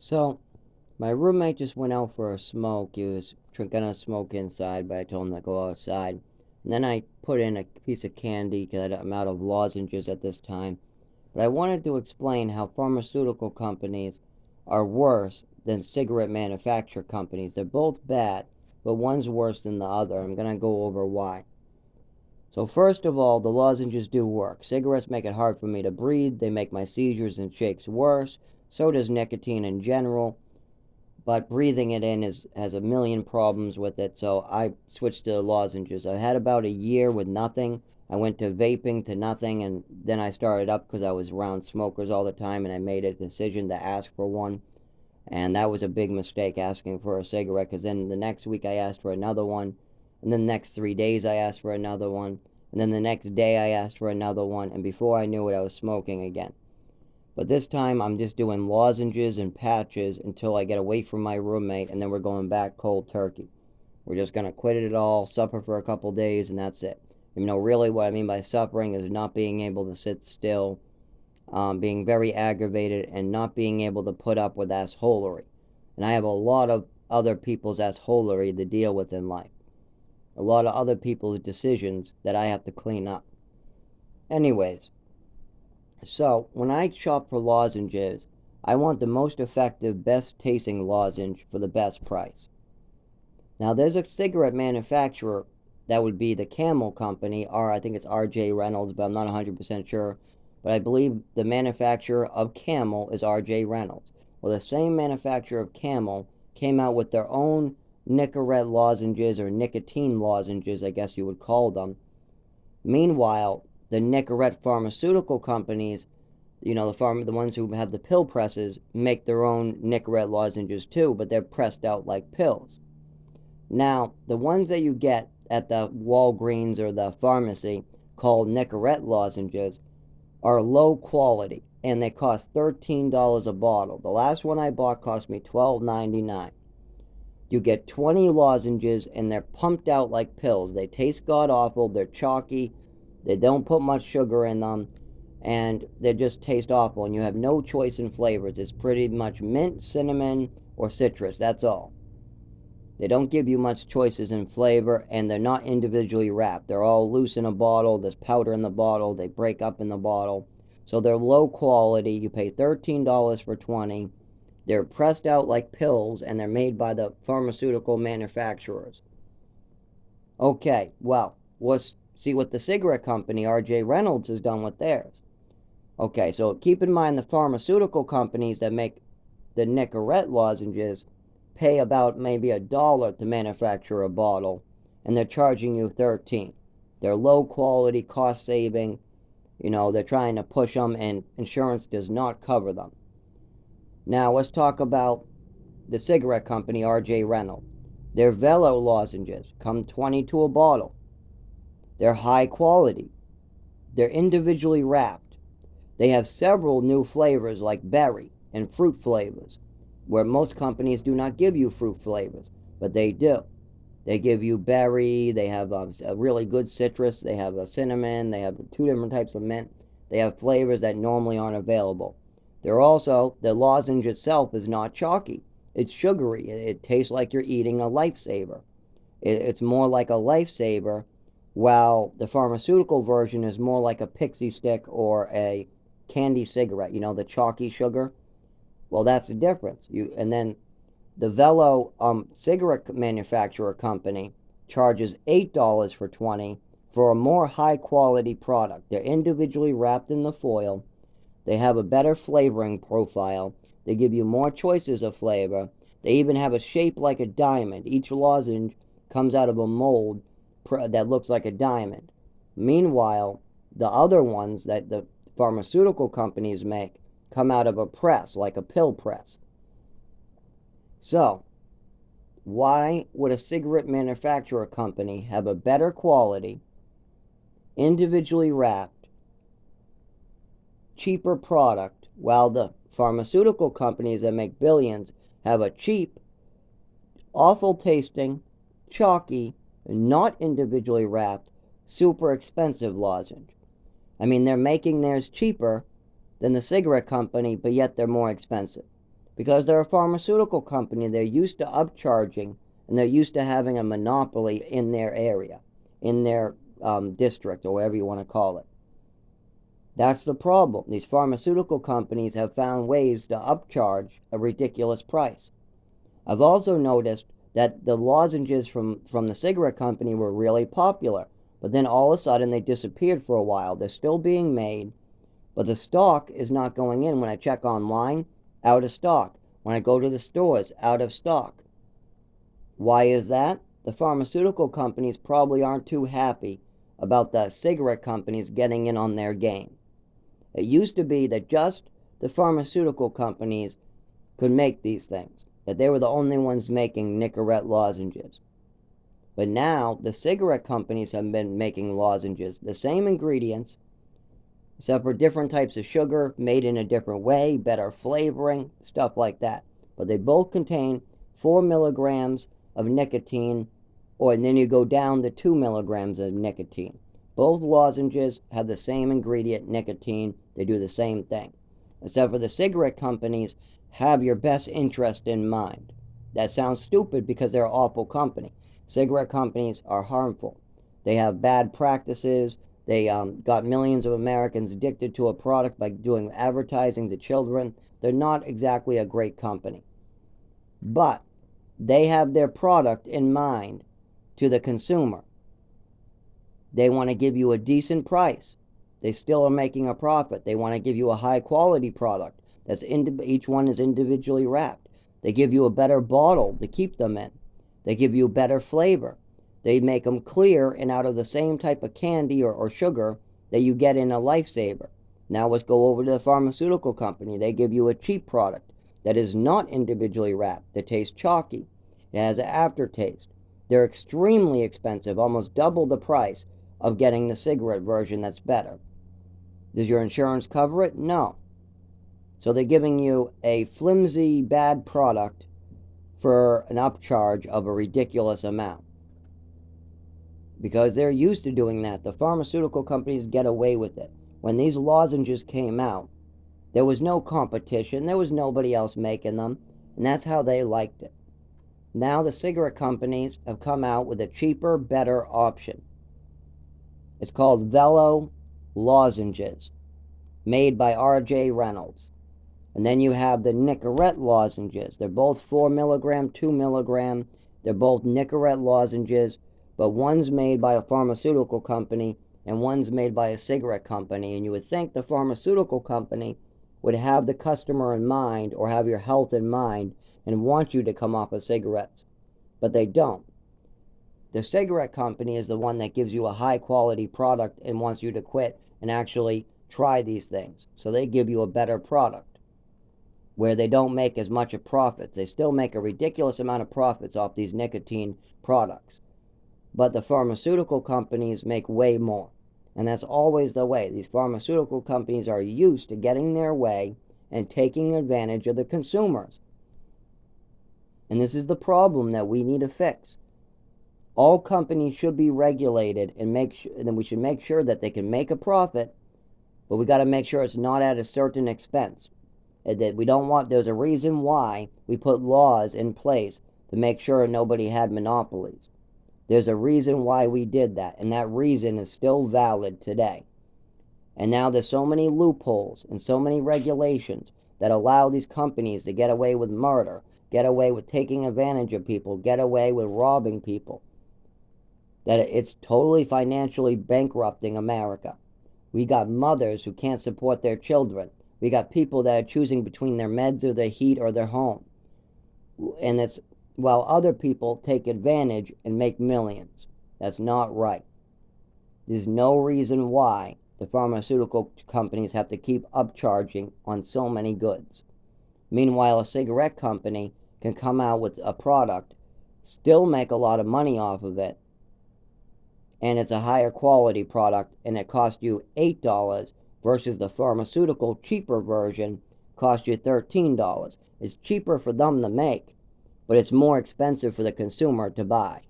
So, my roommate just went out for a smoke. He was gonna smoke inside, but I told him to go outside. And then I put in a piece of candy because I'm out of lozenges at this time. But I wanted to explain how pharmaceutical companies are worse than cigarette manufacturer companies. They're both bad, but one's worse than the other. I'm gonna go over why. So first of all, the lozenges do work. Cigarettes make it hard for me to breathe. They make my seizures and shakes worse. So does nicotine in general. But breathing it in has a million problems with it, so I switched to lozenges. I had about a year with nothing. I went to vaping to nothing, and then I started up because I was around smokers all the time, and I made a decision to ask for one. And that was a big mistake, asking for a cigarette, because then the next week I asked for another one, and then the next 3 days I asked for another one, and then the next day I asked for another one, and before I knew it, I was smoking again. But this time I'm just doing lozenges and patches until I get away from my roommate, and then we're going back cold turkey. We're just going to quit it all, suffer for a couple days, and that's it. Really what I mean by suffering is not being able to sit still, being very aggravated, and not being able to put up with assholery. And I have a lot of other people's assholery to deal with in life. A lot of other people's decisions that I have to clean up. Anyways, so, when I shop for lozenges, I want the most effective, best tasting lozenge for the best price. Now, there's a cigarette manufacturer that would be the Camel Company, or I think it's RJ Reynolds, but I'm not 100% sure. But I believe the manufacturer of Camel is RJ Reynolds. Well, the same manufacturer of Camel came out with their own Nicorette lozenges, or nicotine lozenges, I guess you would call them. Meanwhile, the Nicorette pharmaceutical companies, the ones who have the pill presses, make their own Nicorette lozenges too, but they're pressed out like pills. Now, the ones that you get at the Walgreens or the pharmacy called Nicorette lozenges are low quality, and they cost $13 a bottle. The last one I bought cost me $12.99. You get 20 lozenges, and they're pumped out like pills. They taste god awful, they're chalky, they don't put much sugar in them, and they just taste awful, and you have no choice in flavors. It's pretty much mint, cinnamon, or citrus. That's all. They don't give you much choices in flavor, and they're not individually wrapped. They're all loose in a bottle. There's powder in the bottle. They break up in the bottle. So they're low quality. You pay $13 for 20. They're pressed out like pills, and they're made by the pharmaceutical manufacturers. Okay, well, let's see what the cigarette company, RJ Reynolds, has done with theirs. Okay, so keep in mind the pharmaceutical companies that make the Nicorette lozenges pay about maybe $1 to manufacture a bottle, and they're charging you 13. They're low quality, cost saving. They're trying to push them, and insurance does not cover them. Now let's talk about the cigarette company, RJ Reynolds. Their Velo lozenges come 20 to a bottle. They're high quality. They're individually wrapped. They have several new flavors like berry and fruit flavors, where most companies do not give you fruit flavors, but they do. They give you berry, they have a really good citrus, they have a cinnamon, they have two different types of mint. They have flavors that normally aren't available. The lozenge itself is not chalky. It's sugary. It tastes like you're eating a lifesaver. It's more like a lifesaver, while the pharmaceutical version is more like a pixie stick or a candy cigarette. The chalky sugar. Well, that's the difference. And then the Velo cigarette manufacturer company charges $8 for 20 for a more high quality product. They're individually wrapped in the foil. They have a better flavoring profile. They give you more choices of flavor. They even have a shape like a diamond. Each lozenge comes out of a mold that looks like a diamond. Meanwhile, the other ones that the pharmaceutical companies make come out of a press, like a pill press. So, why would a cigarette manufacturer company have a better quality, individually wrapped, cheaper product, while the pharmaceutical companies that make billions have a cheap, awful tasting, chalky, not individually wrapped, super expensive lozenge? They're making theirs cheaper than the cigarette company, but yet they're more expensive. because they're a pharmaceutical company. They're used to upcharging, and they're used to having a monopoly in their area, in their district, or whatever you want to call it. That's the problem. These pharmaceutical companies have found ways to upcharge a ridiculous price. I've also noticed that the lozenges from the cigarette company were really popular, but then all of a sudden they disappeared for a while. They're still being made, but the stock is not going in. When I check online, out of stock. When I go to the stores, out of stock. Why is that? The pharmaceutical companies probably aren't too happy about the cigarette companies getting in on their game. It used to be that just the pharmaceutical companies could make these things, that they were the only ones making Nicorette lozenges. But now the cigarette companies have been making lozenges, the same ingredients, except for different types of sugar, made in a different way, better flavoring, stuff like that. But they both contain 4 milligrams of nicotine, and then you go down to 2 milligrams of nicotine. Both lozenges have the same ingredient, nicotine. They do the same thing. Except for the cigarette companies have your best interest in mind. That sounds stupid because they're an awful company. Cigarette companies are harmful. They have bad practices. They got millions of Americans addicted to a product by doing advertising to children. They're not exactly a great company. But they have their product in mind to the consumer. They want to give you a decent price. They still are making a profit. They want to give you a high quality product. Each one is individually wrapped. They give you a better bottle to keep them in. They give you better flavor. They make them clear and out of the same type of candy or sugar that you get in a Lifesaver. Now let's go over to the pharmaceutical company. They give you a cheap product that is not individually wrapped, that tastes chalky. It has an aftertaste. They're extremely expensive, almost double the price of getting the cigarette version that's better. Does your insurance cover it? No. So they're giving you a flimsy, bad product for an upcharge of a ridiculous amount. Because they're used to doing that. The pharmaceutical companies get away with it. When these lozenges came out, there was no competition. There was nobody else making them. And that's how they liked it. Now the cigarette companies have come out with a cheaper, better option. It's called Velo lozenges, made by R.J. Reynolds. And then you have the Nicorette lozenges. They're both 4 milligram, 2 milligram. They're both Nicorette lozenges, but one's made by a pharmaceutical company and one's made by a cigarette company. And you would think the pharmaceutical company would have the customer in mind or have your health in mind and want you to come off of cigarettes. But they don't. The cigarette company is the one that gives you a high quality product and wants you to quit and actually try these things. So they give you a better product where they don't make as much of profits. They still make a ridiculous amount of profits off these nicotine products. But the pharmaceutical companies make way more. And that's always the way. These pharmaceutical companies are used to getting their way and taking advantage of the consumers. And this is the problem that we need to fix. All companies should be regulated and we should make sure that they can make a profit, but we got to make sure it's not at a certain expense. That we don't want, there's a reason why we put laws in place to make sure nobody had monopolies. There's a reason why we did that, and that reason is still valid today. And now there's so many loopholes and so many regulations that allow these companies to get away with murder, get away with taking advantage of people, get away with robbing people, that it's totally financially bankrupting America. We got mothers who can't support their children. We got people that are choosing between their meds or their heat or their home. And it's while other people take advantage and make millions. That's not right. There's no reason why the pharmaceutical companies have to keep upcharging on so many goods. Meanwhile, a cigarette company can come out with a product, still make a lot of money off of it, and it's a higher quality product, and it costs you $8 versus the pharmaceutical cheaper version costs you $13. It's cheaper for them to make, but it's more expensive for the consumer to buy.